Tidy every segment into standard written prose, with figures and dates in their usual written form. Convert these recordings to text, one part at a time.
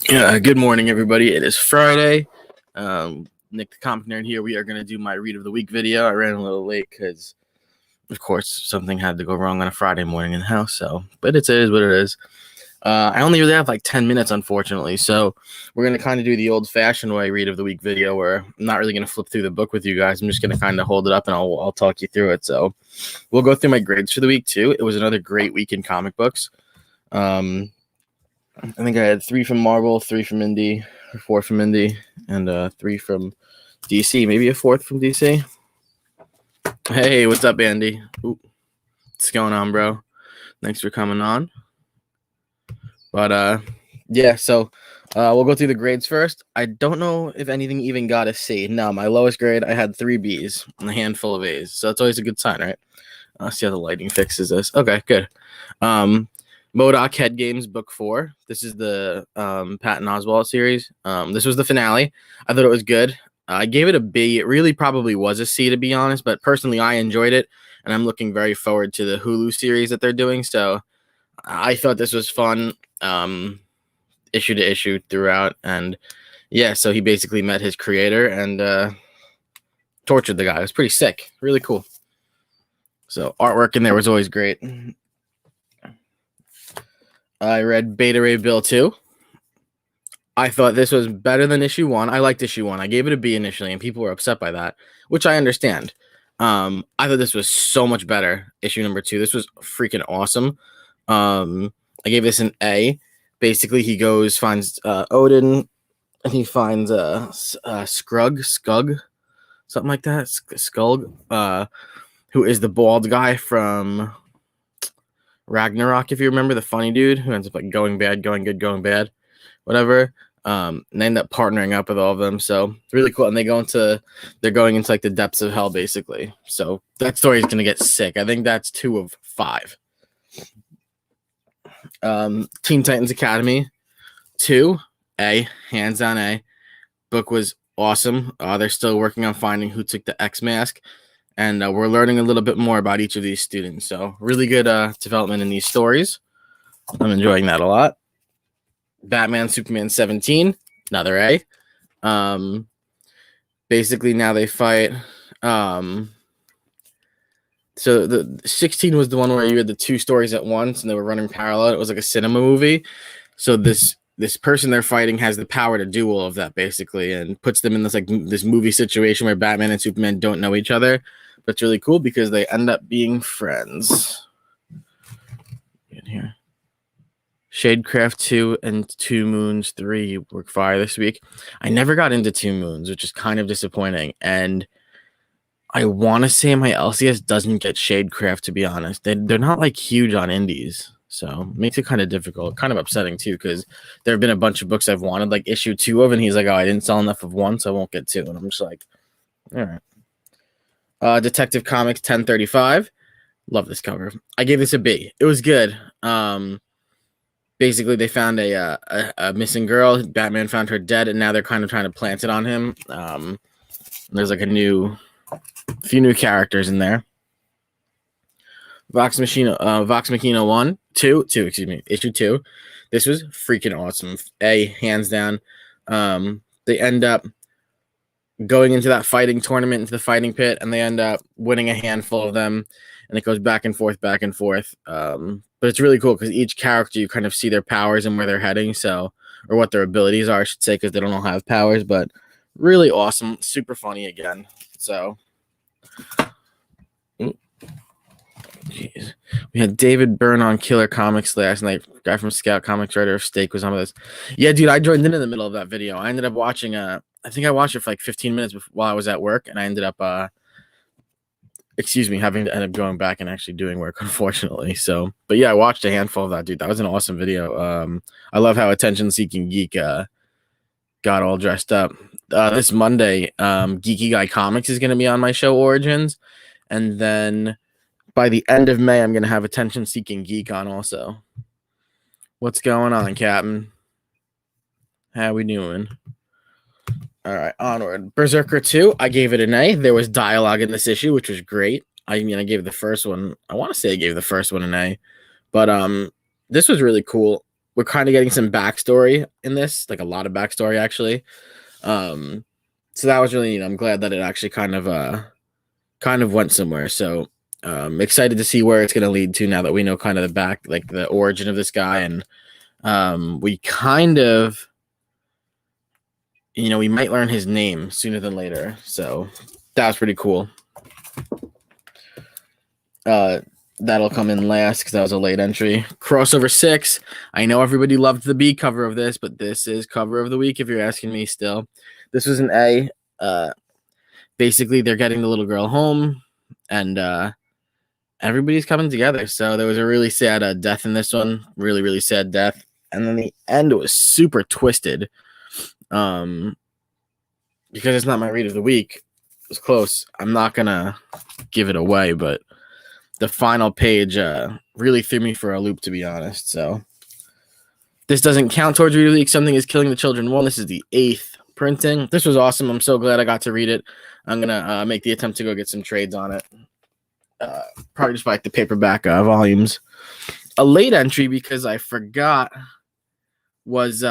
Good morning, everybody. It is Friday. Nick the Comic Nerd here. We are going to do my Read of the Week video. I ran a little late because, of course, something had to go wrong on a Friday morning in the house. But it is what it is. I only really have like 10 minutes, unfortunately. So we're going to kind of do the old-fashioned way Read of the Week video where I'm not really going to flip through the book with you guys. I'm just going to kind of hold it up and I'll talk you through it. So we'll go through my grades for the week, too. It was another great week in comic books. I think I had 3 from Marvel, 3 from Indie, 4 from Indie, and 3 from DC. Maybe a 4th from DC. Hey, what's up, Andy? Ooh, what's going on, bro? Thanks for coming on. But yeah, so we'll go through the grades first. I don't know if anything even got a C. No, my lowest grade, I had 3 Bs and a handful of A's. So that's always a good sign, right? See how the lighting fixes this. Okay, good. MODOK Head Games Book 4. This is the Patton Oswalt series. This was the finale. I thought it was good. I gave it a B. It really probably was a C, to be honest, but personally I enjoyed it, and I'm looking very forward to the Hulu series that they're doing, so I thought this was fun, issue to issue throughout, and yeah, so he basically met his creator and tortured the guy. It was pretty sick. Really cool. So artwork in there was always great. I read Beta Ray Bill 2. I thought this was better than issue 1. I liked issue 1. I gave it a B initially, and people were upset by that, which I understand. I thought this was so much better, issue number 2. This was freaking awesome. I gave this an A. Basically, he goes, finds Odin, and he finds Skug, something like that, Skug, who is the bald guy from Ragnarok, if you remember, the funny dude who ends up like going bad, going good, going bad, whatever. And they end up partnering up with all of them. So it's really cool. And they're going into like the depths of hell, basically. So that story is gonna get sick. I think that's 2 of 5. Teen Titans Academy 2, A, hands down A. Book was awesome. They're still working on finding who took the X mask. And we're learning a little bit more about each of these students. So really good development in these stories. I'm enjoying that a lot. Batman, Superman 17, another A. Basically, now they fight. So the 16 was the one where you had the 2 stories at once, and they were running parallel. It was like a cinema movie. So this person they're fighting has the power to do all of that, basically, and puts them in this movie situation where Batman and Superman don't know each other. But it's really cool because they end up being friends. In here. Shadecraft 2 and 2 Moons 3 were fire this week. I never got into 2 Moons, which is kind of disappointing. And I want to say my LCS doesn't get Shadecraft, to be honest. They're not like huge on indies. So it makes it kind of difficult, kind of upsetting too, because there have been a bunch of books I've wanted, like issue 2 of, and he's like, oh, I didn't sell enough of 1, so I won't get 2. And I'm just like, all right. Detective Comics 1035. Love this cover. I gave this a B. It was good. Basically, they found a missing girl. Batman found her dead, and now they're kind of trying to plant it on him. There's like a few new characters in there. Vox Machina 2, issue 2. This was freaking awesome. A, hands down. They end up going into that fighting tournament, into the fighting pit, and they end up winning a handful of them, and it goes back and forth. But it's really cool because each character, you kind of see their powers and where they're heading, or what their abilities are, I should say, because they don't all have powers, but really awesome, super funny again. So, jeez. We had David Byrne on Killer Comics last night. Guy from Scout Comics, writer of Stake, was on with us. Yeah, dude, I joined in the middle of that video. I ended up watching I think I watched it for like 15 minutes while I was at work, and I ended up, having to end up going back and actually doing work, unfortunately. So, but yeah, I watched a handful of that, dude. That was an awesome video. I love how Attention Seeking Geek got all dressed up. This Monday, Geeky Guy Comics is going to be on my show, Origins, and then by the end of May, I'm going to have Attention Seeking Geek on also. What's going on, Captain? How we doing? All right, Onward Berserker 2. I gave it an A. There was dialogue in this issue, which was great. I gave the first one. I want to say I gave the first one an A, but this was really cool. we're kind of getting some backstory in this, like a lot of backstory actually. So that was really, I'm glad that it actually kind of went somewhere. So excited to see where it's going to lead to now that we know kind of the origin of this guy, and we kind of, we might learn his name sooner than later. So that was pretty cool. That'll come in last because that was a late entry. Crossover 6. I know everybody loved the B cover of this, but this is cover of the week if you're asking me still. This was an A. Basically, they're getting the little girl home, and everybody's coming together. So there was a really sad death in this one. Really, really sad death. And then the end was super twisted. Because it's not my read of the week. It was close. I'm not going to give it away, but the final page really threw me for a loop, to be honest. So this doesn't count towards read of the week. Something is Killing the Children 1. This is the 8th printing. This was awesome. I'm so glad I got to read it. I'm going to make the attempt to go get some trades on it. Probably just buy the paperback volumes. A late entry because I forgot was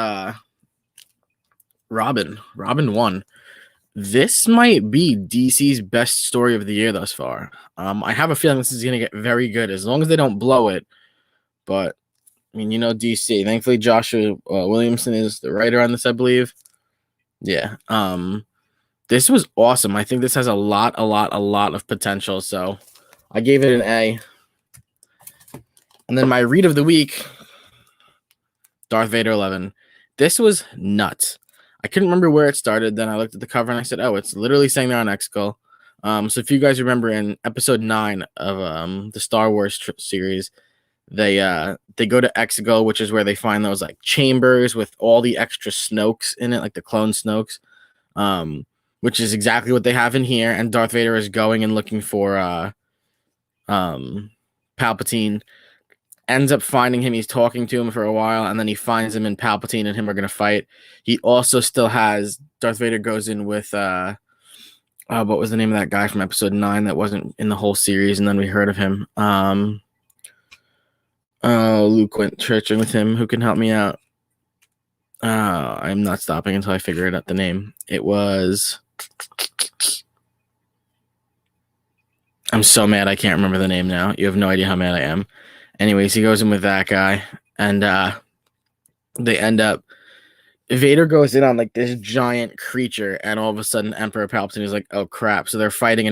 Robin 1. This might be DC's best story of the year thus far. I have a feeling this is going to get very good as long as they don't blow it. But, I mean, DC. Thankfully, Joshua Williamson is the writer on this, I believe. Yeah. This was awesome. I think this has a lot of potential. So I gave it an A. And then my read of the week, Darth Vader 11. This was nuts. I couldn't remember where it started. Then I looked at the cover and I said, oh, it's literally saying they're on Exegol. So if you guys remember in episode 9 of the Star Wars series, they go to Exegol, which is where they find those like chambers with all the extra Snokes in it, like the clone Snokes, which is exactly what they have in here. And Darth Vader is going and looking for Palpatine. Ends up finding him. He's talking to him for a while, and then he finds him, and Palpatine and him are going to fight. He also still has Darth Vader goes in with what was the name of that guy from episode 9 that wasn't in the whole series, and then we heard of him. Luke went churching with him. Who can help me out? I'm not stopping until I figure it out. The name. It was. I'm so mad I can't remember the name now. You have no idea how mad I am. Anyways, he goes in with that guy, and they end up. Vader goes in on like this giant creature, and all of a sudden, Emperor Palpatine is like, "Oh crap!" So they're fighting,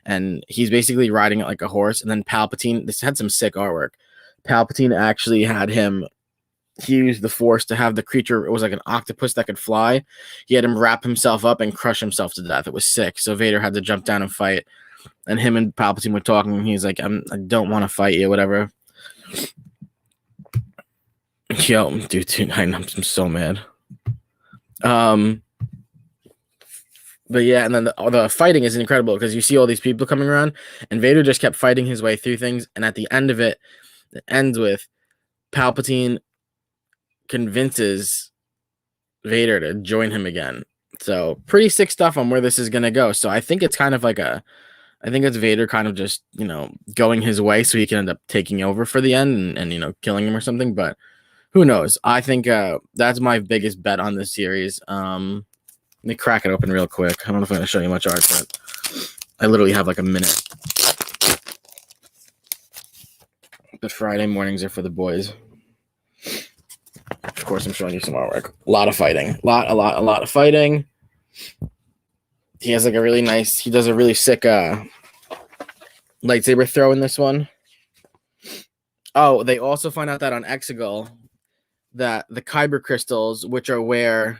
and he's basically riding it like a horse. And then Palpatine, this had some sick artwork. Palpatine actually had him. He used the Force to have the creature. It was like an octopus that could fly. He had him wrap himself up and crush himself to death. It was sick. So Vader had to jump down and fight. And him and Palpatine were talking, and he's like, I don't want to fight you, whatever. Yo, dude, I'm so mad. But yeah, and then the fighting is incredible because you see all these people coming around, and Vader just kept fighting his way through things, and at the end of it, it ends with Palpatine convinces Vader to join him again. So pretty sick stuff on where this is going to go. So I think it's kind of like I think it's Vader kind of just, going his way so he can end up taking over for the end and killing him or something. But who knows? I think that's my biggest bet on this series. Let me crack it open real quick. I don't know if I'm going to show you much art, but I literally have like a minute. But Friday mornings are for the boys. Of course, I'm showing you some artwork. A lot of fighting. A lot of fighting. He has like he does a really sick lightsaber throw in this one. Oh, they also find out that on Exegol that the Kyber crystals, which are what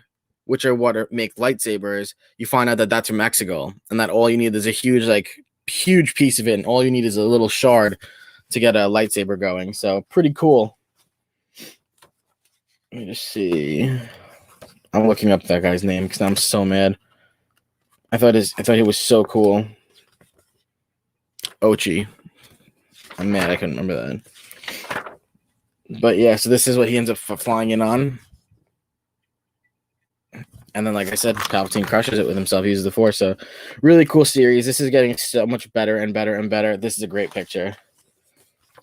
make lightsabers, you find out that that's from Exegol, and that all you need is a huge piece of it, and all you need is a little shard to get a lightsaber going. So pretty cool. Let me just see. I'm looking up that guy's name because I'm so mad. I thought he was so cool. Ochi. I'm mad I couldn't remember that. But yeah, so this is what he ends up flying in on. And then, like I said, Palpatine crushes it with himself. He uses the Force. So really cool series. This is getting so much better and better and better. This is a great picture.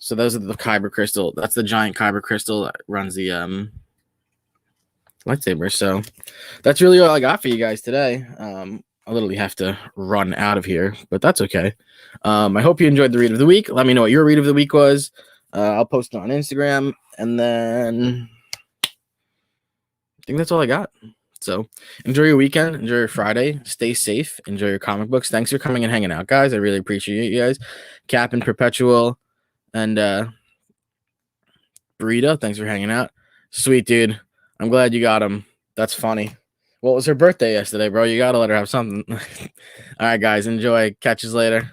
So those are the kyber crystal. That's the giant kyber crystal that runs the lightsaber. So that's really all I got for you guys today. I literally have to run out of here, but that's okay. I hope you enjoyed the read of the week. Let me know what your read of the week was. I'll post it on Instagram, and then I think that's all I got. So enjoy your weekend, enjoy your Friday, stay safe, enjoy your comic books. Thanks for coming and hanging out, guys. I really appreciate you guys. Cap and Perpetual and Burrito, thanks for hanging out. Sweet dude. I'm glad you got him. That's funny. What was her birthday yesterday, bro? You gotta let her have something. All right, guys, enjoy. Catch you later.